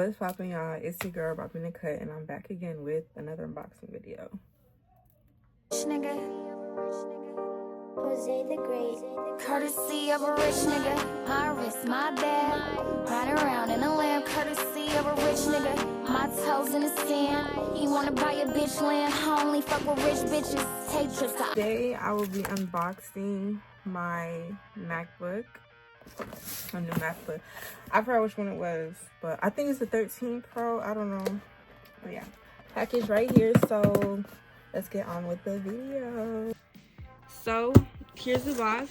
What's poppin', y'all? It's your girl Boppin' the Cut, and I'm back again with another unboxing video. Nigga, Jose the Great, courtesy of a rich nigga. My wrist, my bag, riding around in a lamb, courtesy of a rich nigga. My toes in the sand. You wanna buy a bitch land? I only fuck with rich bitches. Take trips to. Today I will be unboxing my MacBook. A new MacBook. I forgot which one it was, but I think it's the 13 Pro. I don't know. But yeah, package right here. So let's get on with the video. So here's the box.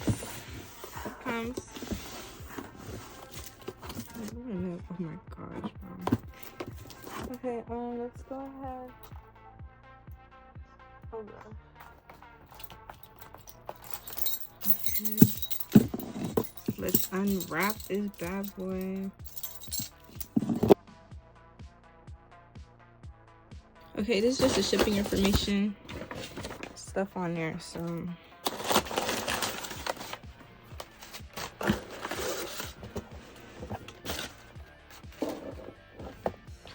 It comes. Oh my gosh, bro. Okay, let's go ahead. Oh god. Okay. Let's unwrap this bad boy. Okay, this is just the shipping information stuff on there, so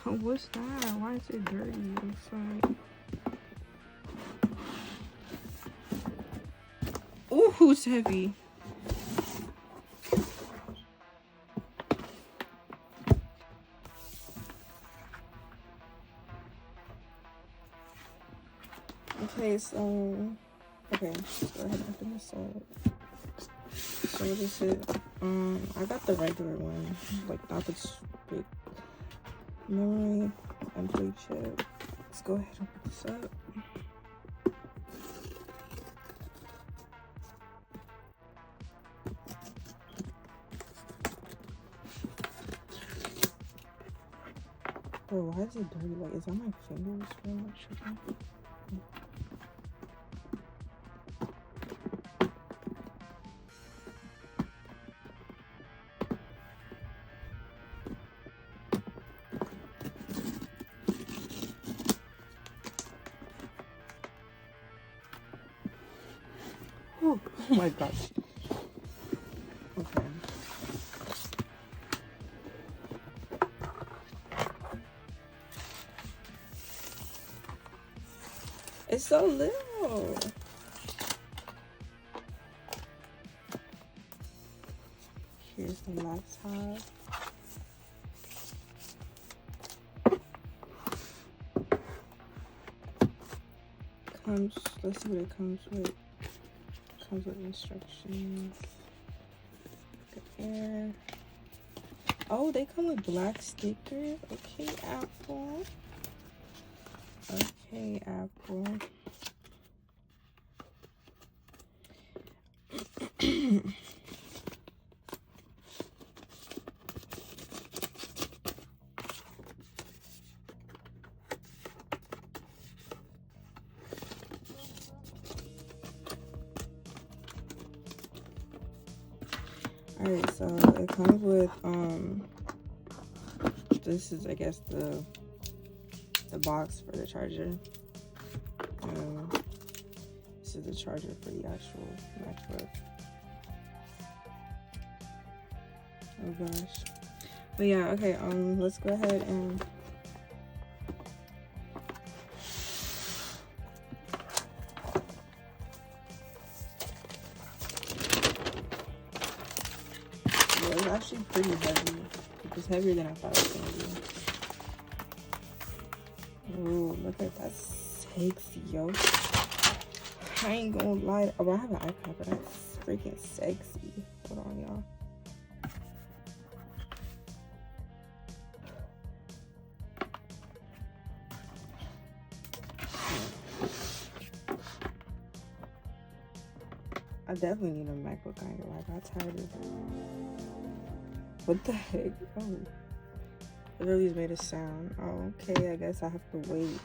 oh, what's that? Why is it dirty inside? Ooh, who's heavy? Okay, so okay, go ahead and open this up. So this is I got the regular one, like not this big memory M3 chip. Let's go ahead and open this up. Bro, why is it dirty? Like, is that my fingers? Bro? Oh my gosh. Okay. It's so little. Here's the laptop. Let's see what it comes with. Comes with instructions. Air. Oh, they come with black stickers. Okay, Apple. Okay, Apple. Alright, so it comes with this is, I guess, the box for the charger. This is the charger for the actual MacBook. Oh gosh. But yeah, okay, let's go ahead and it's actually pretty heavy. It's heavier than I thought it was gonna be. Ooh, look at that sexy, yo. I ain't gonna lie. Oh, I have an iPad, but that's freaking sexy. Hold on, y'all. I definitely need a MacBook. I ain't gonna lie. I got tired of it. What the heck? Oh. It really made a sound. Oh, okay. I guess I have to wait.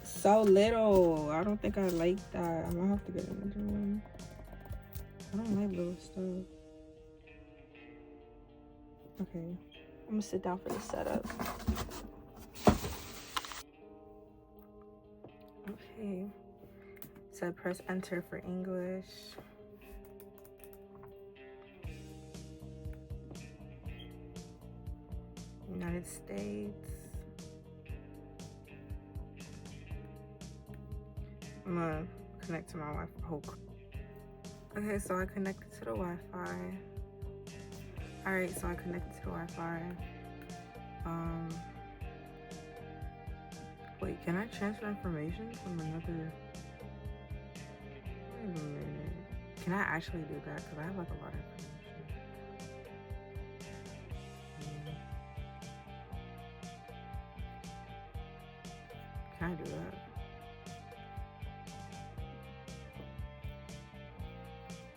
So little. I don't think I like that. I might have to get another one. I don't like little stuff. Okay. I'm gonna sit down for the setup. Okay. So press enter for English. United States. I'm gonna connect to my Wi-Fi. Okay, so I connected to the Wi-Fi. All right, so I connected to the Wi-Fi. Wait, can I transfer information from another? Wait a minute. Can I actually do that? Because I have like a lot of information. Can I do that?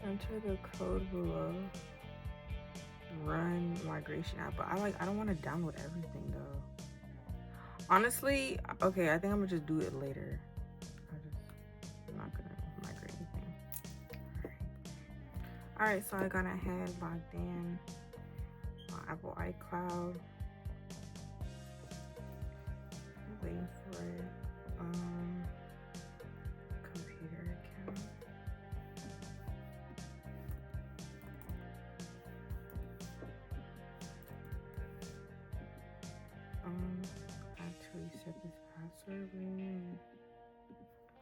Enter the code below. Run migration app. But I don't want to download everything though. Honestly, okay, I think I'm gonna just do it later. I'm not gonna migrate anything. All right, so I got ahead, logged in on Apple iCloud. Waiting for it. Computer account. Actually set this password.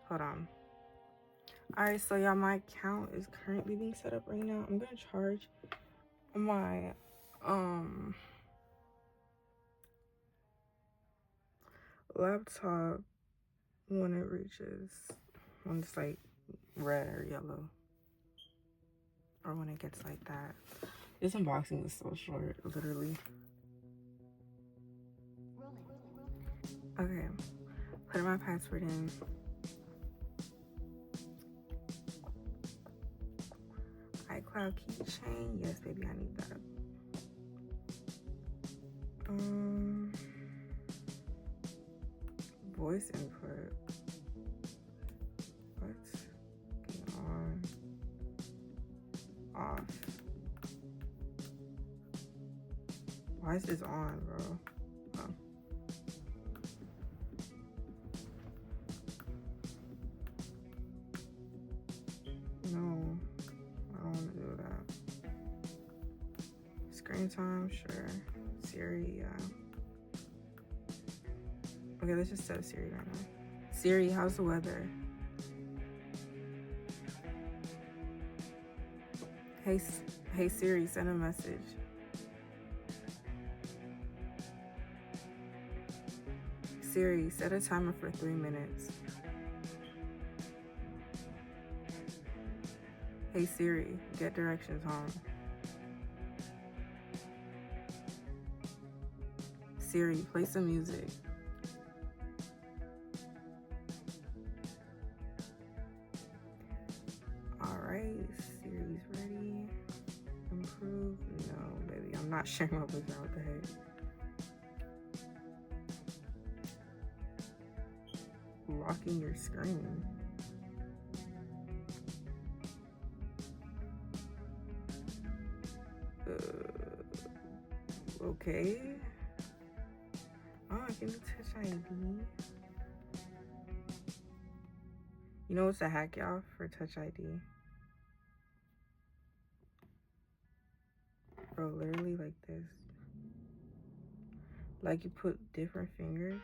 Hold on. All right, so y'all, my account is currently being set up right now. I'm gonna charge my laptop when it's like red or yellow, or when it gets like that. This unboxing is so short, literally. Okay, put my password in. iCloud keychain, yes baby, I need that. Voice input. What? On. Off. Why is this on, bro? Oh. No, I don't want to do that. Screen time, sure. Siri, yeah. Okay, let's just set Siri right now. Siri, how's the weather? Hey Siri, send a message. Siri, set a timer for 3 minutes. Hey Siri, get directions home. Siri, play some music. Alright, Siri's ready. Improve? No, baby, I'm not sharing my background. What the heck? Locking your screen. Okay. Oh, I can do Touch ID. You know what's a hack, y'all, for Touch ID? Bro, literally like this. Like you put different fingers.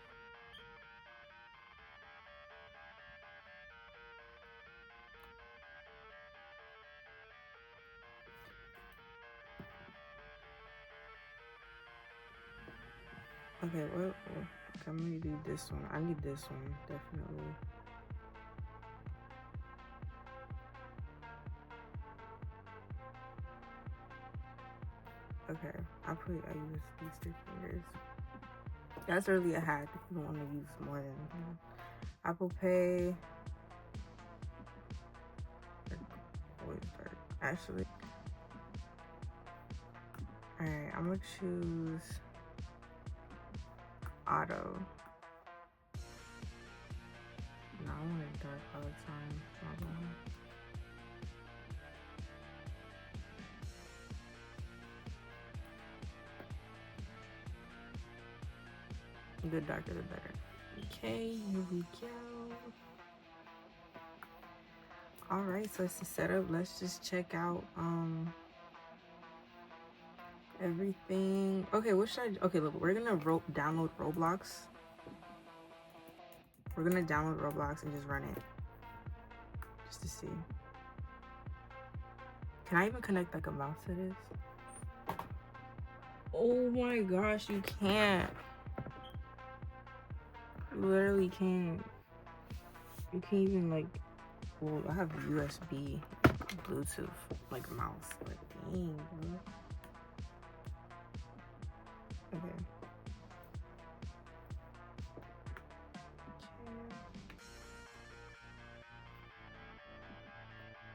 Okay, well, I'm gonna do this one. I need this one, definitely. Okay, I use these 2 fingers. That's really a hack if you don't want to use more than, you know. Apple Pay. Actually. Alright, I'm gonna choose auto. No, I want it dark all the time. The darker the better. Okay, here we go. Alright, so it's the setup. Let's just check out everything. Okay, what should I? Okay, look, we're gonna download Roblox. We're gonna download Roblox and just run it, just to see. Can I even connect like a mouse to this? Oh my gosh, you can't. You literally can't. You can't even like. Well, I have USB, Bluetooth, like mouse. But dang, bro. Okay.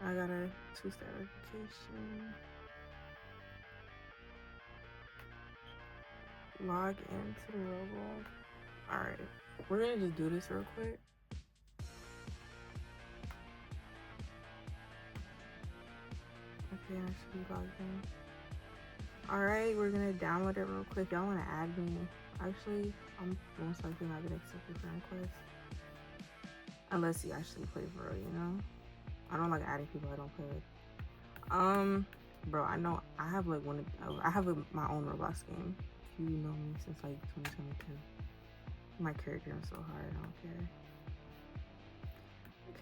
I got a 2-step verification. Log into the Roblox. Alright, we're gonna just do this real quick. Okay, I should be logged in. Alright, we're gonna download it real quick. Y'all wanna add me? Actually, I'm most likely not gonna accept your friend request. Unless you actually play for real, you know? I don't like adding people I don't play with. Bro, I know I have like my own Roblox game. If you know me since like 2022. My character is so hard, I don't care.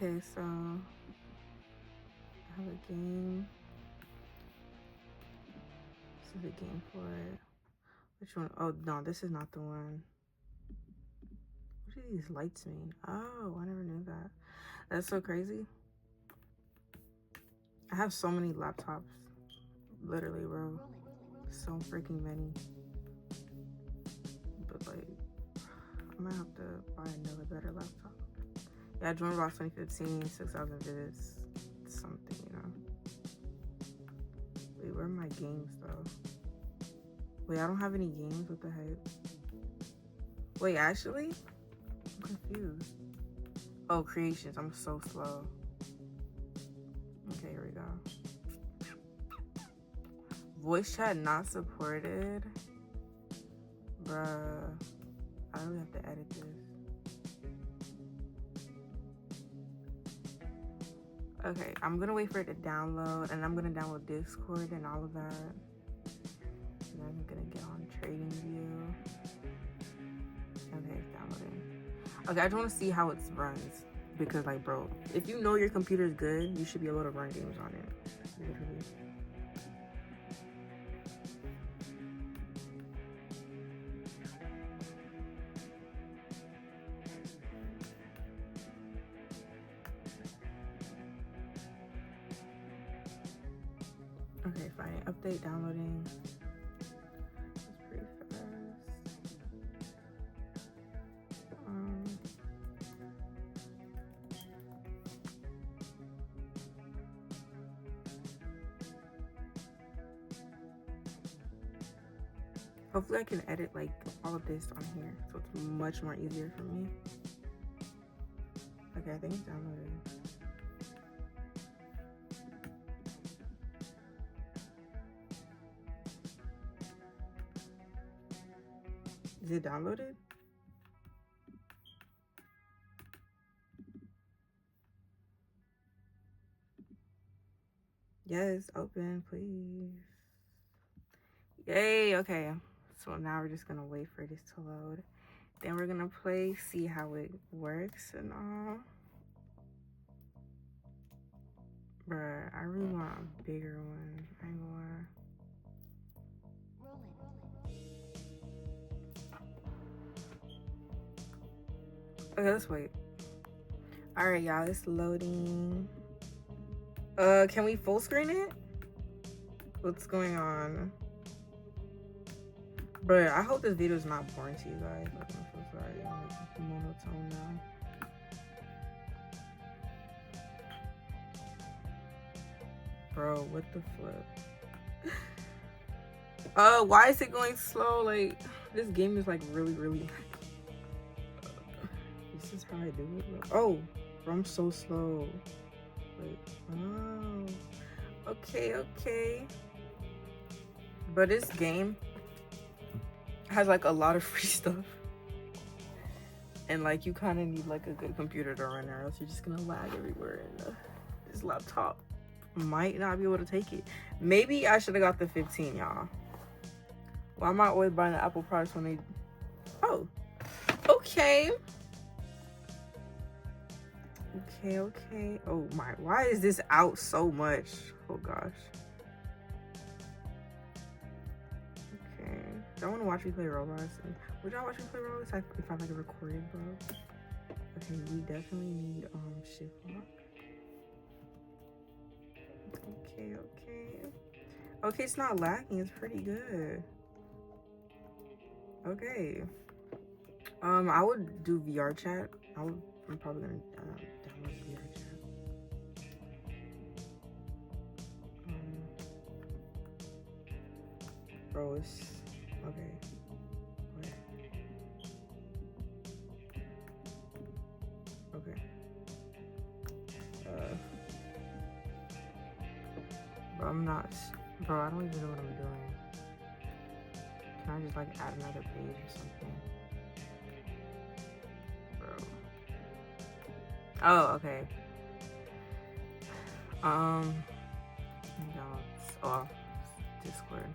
Okay, so I have a game. This is a game for it. Which one? Oh no, this is not the one. What do these lights mean? Oh, I never knew that. That's so crazy. I have so many laptops. Literally, bro. So freaking many. But like, I might have to buy another better laptop. Yeah, I joined Roblox 2015, 6,000 visits, something, you know. Wait, where are my games though? Wait, I don't have any games, what the heck? Wait, actually? I'm confused. Oh, creations, I'm so slow. Okay, here we go. Voice chat not supported. Bruh, I really have to edit this. Okay, I'm gonna wait for it to download, and I'm gonna download Discord and all of that. And I'm gonna get on TradingView. Okay, it's downloading. Okay, I just wanna see how it runs. Because like, bro, if you know your computer is good, you should be able to run games on it. Literally. Okay, fine. Update downloading. It's pretty fast. Hopefully I can edit like all of this on here, so it's much more easier for me. Okay, I think it's downloaded. Is it downloaded? Yes, open, please. Yay, okay. So now we're just gonna wait for this to load. Then we're gonna play, see how it works and all. Bruh, I really want a bigger one. I ain't gonna lie. Okay, let's wait. All right, y'all, it's loading. Can we full screen it? What's going on? Bruh, I hope this video is not boring to you guys. Like, I'm so sorry. I'm like monotone now. Bro, what the flip? Why is it going slow? Like, this game is like really this is how I do it, bro. Oh, bro, I'm so slow. Wait, oh, okay. But this game has like a lot of free stuff. And like, you kind of need like a good computer to run, or else you're just gonna lag everywhere. And this laptop might not be able to take it. Maybe I should have got the 15, y'all. Why am I always buying the Apple products when they... Oh, okay. Okay. Oh my, why is this out so much? Oh gosh. Okay. Don't want to watch me play Roblox. Would y'all watch me play Roblox if I like a recorded, bro? Okay, we definitely need shift lock. Okay, it's not lacking. It's pretty good. Okay. I would do VR chat. I'm probably gonna download VR chat. Bro, it's okay. Wait. Okay. Bro, bro, I don't even know what I'm doing. Can I just like add another page or something? Bro. Oh, okay. Discord.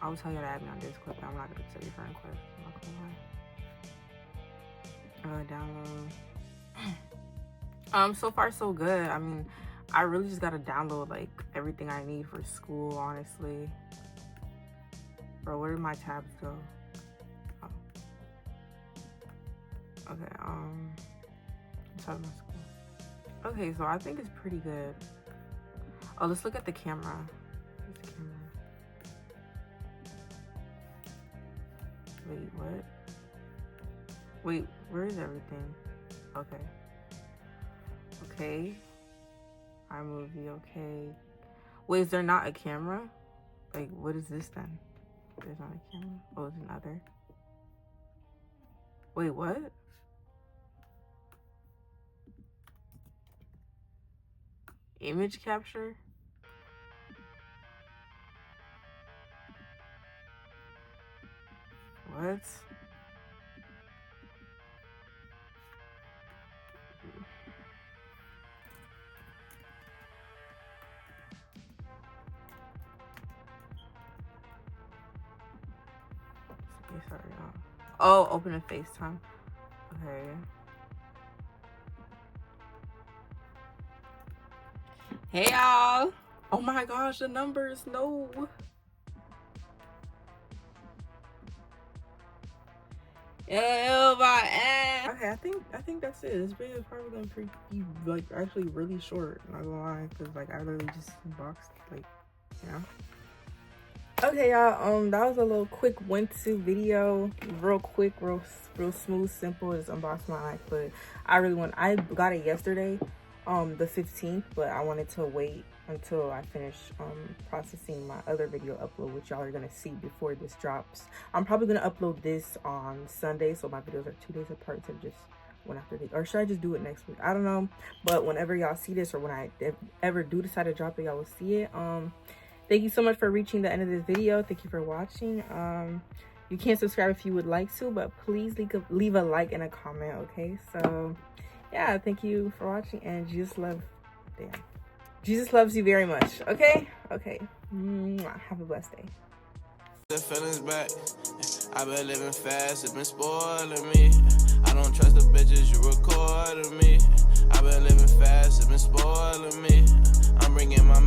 I'll tell you to add me on Discord, but I'm not gonna accept your friend request. I'm not gonna lie. Download. So far so good. I mean, I really just gotta download like everything I need for school, honestly. Bro, where did my tabs go? Oh. Okay, inside my school. Okay, so I think it's pretty good. Oh, let's look at the camera. Where's the camera? Wait, what? Wait, where is everything? Okay. Okay. iMovie, okay. Wait, is there not a camera? Like, what is this then? There's not a camera? Oh, it's another. Wait, what? Image capture? What? Okay, sorry, oh, open a FaceTime. Okay. Hey y'all. Oh my gosh, the numbers, no. Okay, I think that's it. This video is probably gonna be like actually really short, not gonna lie, because like I literally just unboxed, like, you know. Okay, y'all, that was a little quick went-to video, real quick, real smooth, simple. Just unboxed my iPad. I got it yesterday, the 15th, but I wanted to wait until I finish processing my other video upload, which y'all are gonna see before this drops. I'm probably gonna upload this on Sunday, so my videos are 2 days apart, so just one after the, or should I just do it next week? I don't know, but whenever y'all see this, or when I ever do decide to drop it, y'all will see it. Thank you so much for reaching the end of this video. Thank you for watching. You can subscribe if you would like to, but please leave a like and a comment, okay? So yeah, thank you for watching, and Jesus loves you very much, okay? Okay. Have a blessed day. The feelings back. I've been living fast, it's been spoiling me. I don't trust the bitches you recording me. I've been living fast, it's been spoiling me. I'm bringing my